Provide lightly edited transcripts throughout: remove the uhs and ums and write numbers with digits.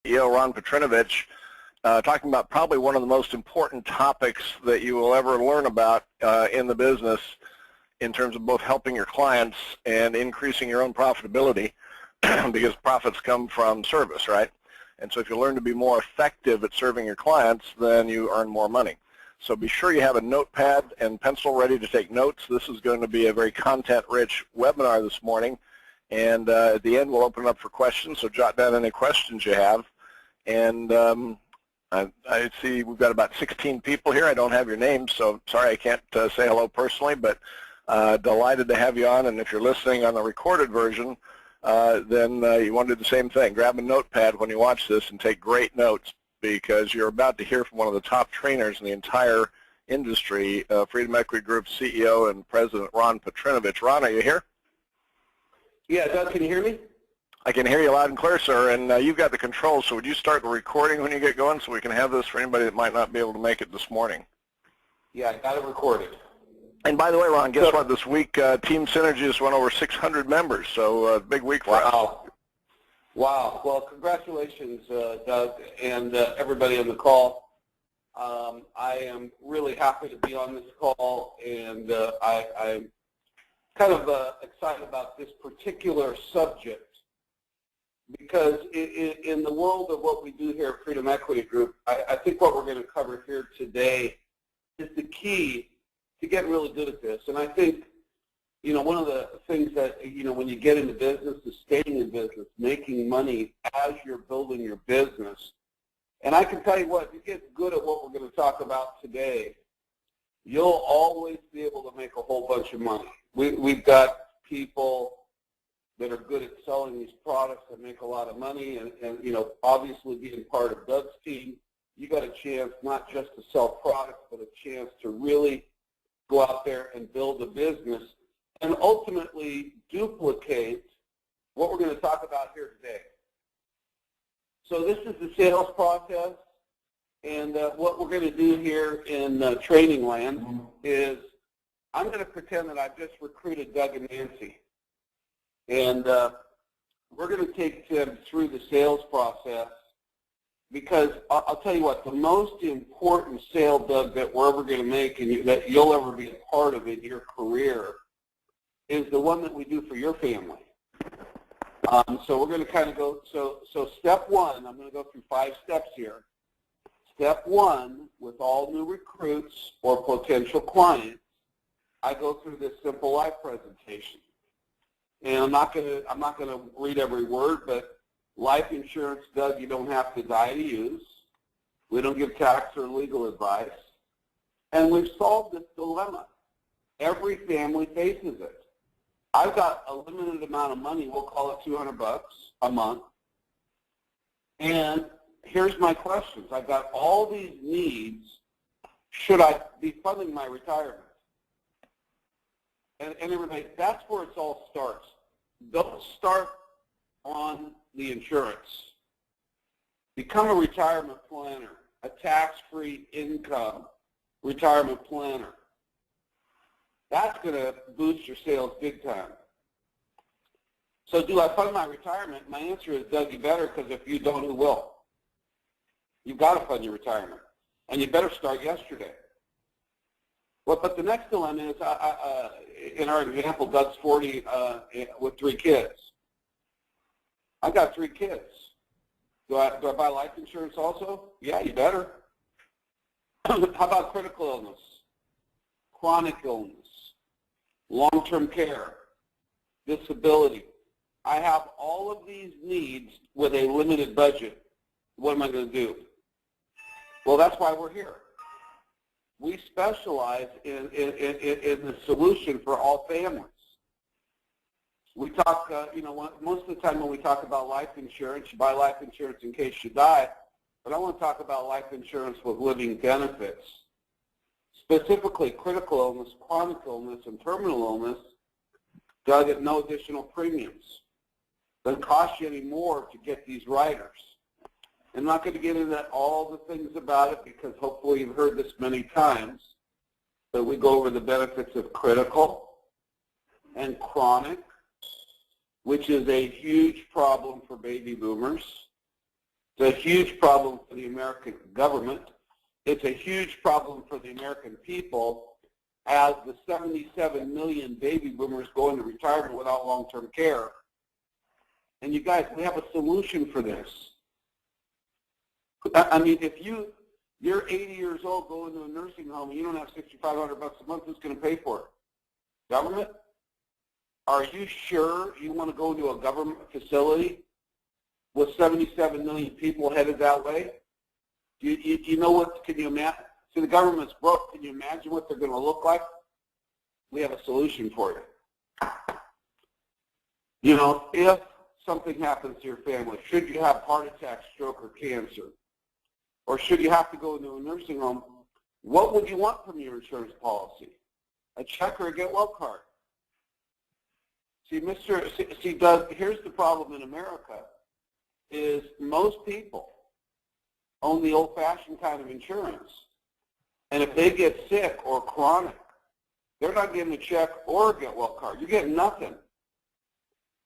CEO Ron Petrinovich, talking about probably one of the most important topics that you will ever learn about in the business in terms of both helping your clients and increasing your own profitability because profits come from service, right? And so if you learn to be more effective at serving your clients, then you earn more money. So be sure you have a notepad and pencil ready to take notes. This is going to be a very content-rich webinar this morning. And at the end, we'll open it up for questions, so jot down any questions you have. And I see we've got about 16 people here. I don't have your names, so sorry I can't say hello personally, but delighted to have you on. And if you're listening on the recorded version, then you want to do the same thing. Grab a notepad when you watch this and take great notes, because you're about to hear from one of the top trainers in the entire industry, Freedom Equity Group CEO and President Ron Petrinovich. Ron, are you here? Yeah, Doug, can you hear me? I can hear you loud and clear, sir, and you've got the controls, so would you start the recording when you get going so we can have this for anybody that might not be able to make it this morning? Yeah, I got it recorded. And by the way, Ron, guess what? This week, Team Synergy just went over 600 members, so big week for us. Wow. Well, congratulations, Doug, and everybody on the call. I am really happy to be on this call, and I'm kind of excited about this particular subject because in the world of what we do here at Freedom Equity Group, I think what we're going to cover here today is the key to get really good at this. And I think, you know, one of the things that, you know, when you get into business is staying in business, making money as you're building your business. And I can tell you what, if you get good at what we're going to talk about today, you'll always be able to make a whole bunch of money. We've got people that are good at selling these products that make a lot of money, and you know, obviously being part of Doug's team, you got a chance not just to sell products, but a chance to really go out there and build a business and ultimately duplicate what we're going to talk about here today. So this is the sales process, and what we're going to do here in Training Land is I'm going to pretend that I've just recruited Doug and Nancy, and we're going to take them through the sales process, because I'll tell you what, the most important sale, Doug, that we're ever going to make and that you'll ever be a part of in your career is the one that we do for your family. So we're going to kind of go, so step one, I'm going to go through 5 steps here. Step one, with all new recruits or potential clients, I go through this simple life presentation. And I'm not going to read every word, but life insurance, Doug, you don't have to die to use. We don't give tax or legal advice. And we've solved this dilemma. Every family faces it. I've got a limited amount of money, we'll call it $200 a month. And here's my questions. I've got all these needs. Should I be funding my retirement? And everybody, that's where it all starts. Don't start on the insurance. Become a retirement planner, a tax-free income retirement planner. That's going to boost your sales big time. So do I fund my retirement? My answer is, Doug, you better, because if you don't, who will? You've got to fund your retirement, and you better start yesterday. Well, but the next dilemma is, in our example, Doug's 40 with 3 kids. I've got 3 kids. Do I buy life insurance also? Yeah, you better. How about critical illness, chronic illness, long-term care, disability? I have all of these needs with a limited budget. What am I going to do? Well, that's why we're here. We specialize in the solution for all families. We talk, you know, most of the time when we talk about life insurance, you buy life insurance in case you die, but I want to talk about life insurance with living benefits. Specifically, critical illness, chronic illness, and terminal illness, Doug, at no additional premiums. Doesn't cost you any more to get these riders. I'm not going to get into all the things about it because hopefully you've heard this many times, but we go over the benefits of critical and chronic, which is a huge problem for baby boomers. It's a huge problem for the American government. It's a huge problem for the American people as the 77 million baby boomers go into retirement without long-term care. And you guys, we have a solution for this. I mean, if you're 80 years old, go into a nursing home, and you don't have $6,500 a month, who's going to pay for it? Government? Are you sure you want to go into a government facility with 77 million people headed that way? You know what, can you imagine? See, the government's broke. Can you imagine what they're going to look like? We have a solution for you. You know, if something happens to your family, should you have heart attack, stroke, or cancer, or should you have to go into a nursing home, what would you want from your insurance policy? A check or a get well card? See, Doug, here's the problem in America, is most people own the old-fashioned kind of insurance. And if they get sick or chronic, they're not getting a check or a get well card. You're getting nothing.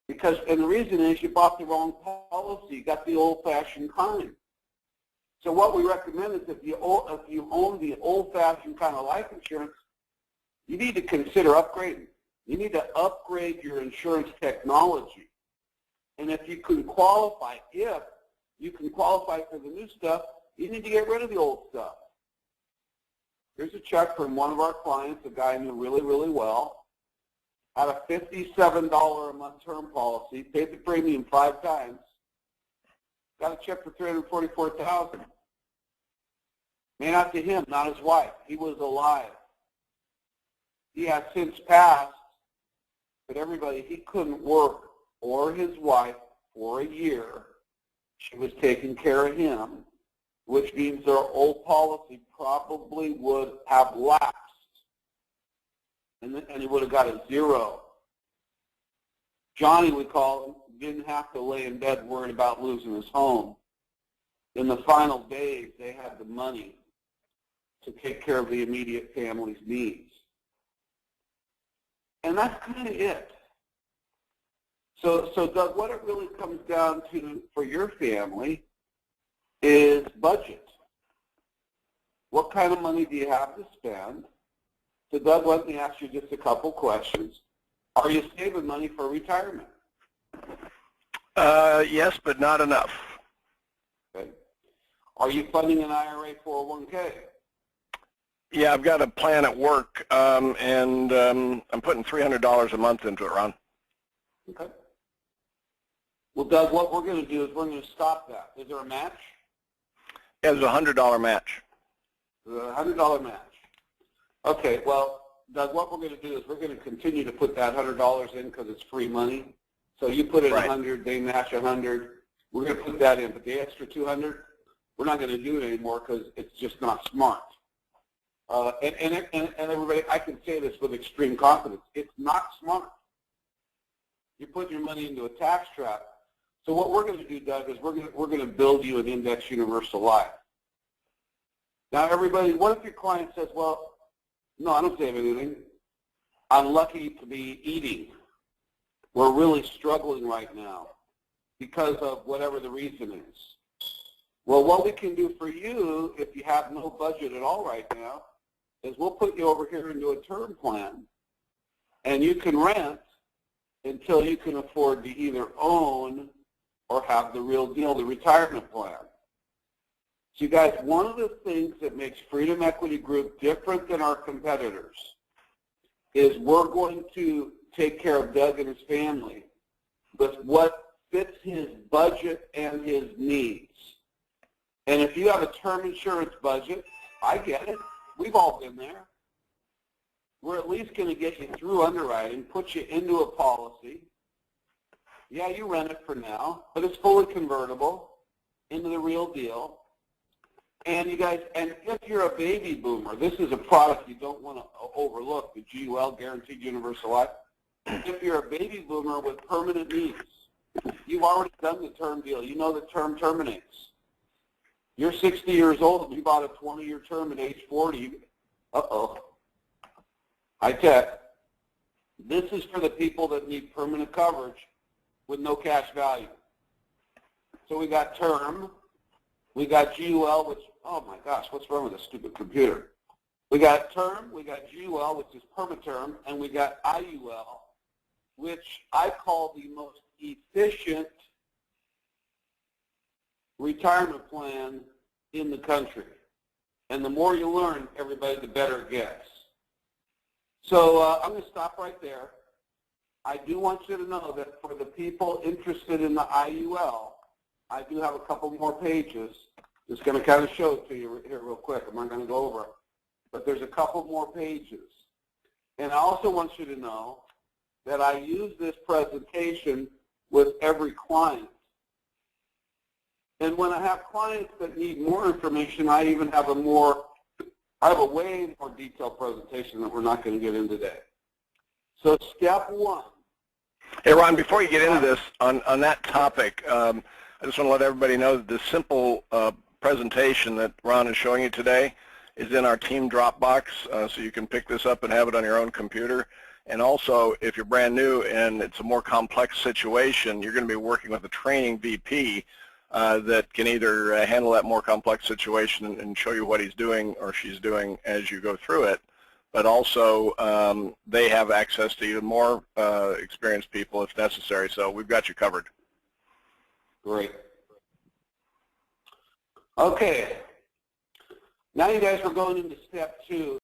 And the reason is you bought the wrong policy. You got the old-fashioned kind. So what we recommend is if you own the old-fashioned kind of life insurance, you need to consider upgrading. You need to upgrade your insurance technology. And if you can qualify, for the new stuff, you need to get rid of the old stuff. Here's a check from one of our clients, a guy I knew really, really well, had a $57 a month term policy, paid the premium 5 times, got a check for $344,000. Man, not to him, not his wife. He was alive. He has since passed, but everybody, he couldn't work or his wife for a year. She was taking care of him, which means their old policy probably would have lapsed, and he would have got a 0. Johnny, we call him, didn't have to lay in bed worried about losing his home. In the final days, they had the money to take care of the immediate family's needs. And that's kind of it. So Doug, what it really comes down to for your family is budget. What kind of money do you have to spend? So Doug, let me ask you just a couple questions. Are you saving money for retirement? Yes, but not enough. Okay. Are you funding an IRA 401k? Yeah, I've got a plan at work, and I'm putting $300 a month into it, Ron. Okay. Well, Doug, what we're going to do is we're going to stop that. Is there a match? Yeah, there's a $100 match. There's a $100 match. Okay, well, Doug, what we're going to do is we're going to continue to put that $100 in because it's free money. So you put in Right. 100, they match 100. We're going to put that in, but the extra 200, we're not going to do it anymore because it's just not smart. And everybody, I can say this with extreme confidence. It's not smart. You're putting your money into a tax trap. So what we're going to do, Doug, is we're going to build you an index universal life. Now, everybody, what if your client says, well, no, I don't save anything. I'm lucky to be eating. We're really struggling right now because of whatever the reason is. Well, what we can do for you, if you have no budget at all right now, is we'll put you over here into a term plan, and you can rent until you can afford to either own or have the real deal, the retirement plan. So you guys, one of the things that makes Freedom Equity Group different than our competitors is we're going to take care of Doug and his family with what fits his budget and his needs. And if you have a term insurance budget, I get it. We've all been there. We're at least going to get you through underwriting, put you into a policy. Yeah, you rent it for now, but it's fully convertible into the real deal. And you guys, and if you're a baby boomer, this is a product you don't want to overlook, the GUL, Guaranteed Universal Life. If you're a baby boomer with permanent needs, you've already done the term deal. You know the term terminates. You're 60 years old and you bought a 20-year term at age 40. Uh-oh. High tech. This is for the people that need permanent coverage with no cash value. So we got term, We got GUL, which, oh my gosh, what's wrong with this stupid computer? We got term, we got GUL, which is permaterm, and we got IUL, which I call the most efficient retirement plan in the country. And the more you learn, everybody, the better it gets. So I'm going to stop right there. I do want you to know that for the people interested in the IUL, I do have a couple more pages. Just going to kind of show it to you here real quick. I'm not going to go over it. But there's a couple more pages. And I also want you to know that I use this presentation with every client. And when I have clients that need more information, I even have a way more detailed presentation that we're not going to get into today. So step one. Hey, Ron, before you get into this, on that topic, I just want to let everybody know that this simple presentation that Ron is showing you today is in our team Dropbox, so you can pick this up and have it on your own computer. And also, if you're brand new and it's a more complex situation, you're going to be working with a training VP that can either handle that more complex situation and show you what he's doing or she's doing as you go through it. But also, they have access to even more experienced people if necessary. So we've got you covered. Great. Okay. Now you guys are going into step two.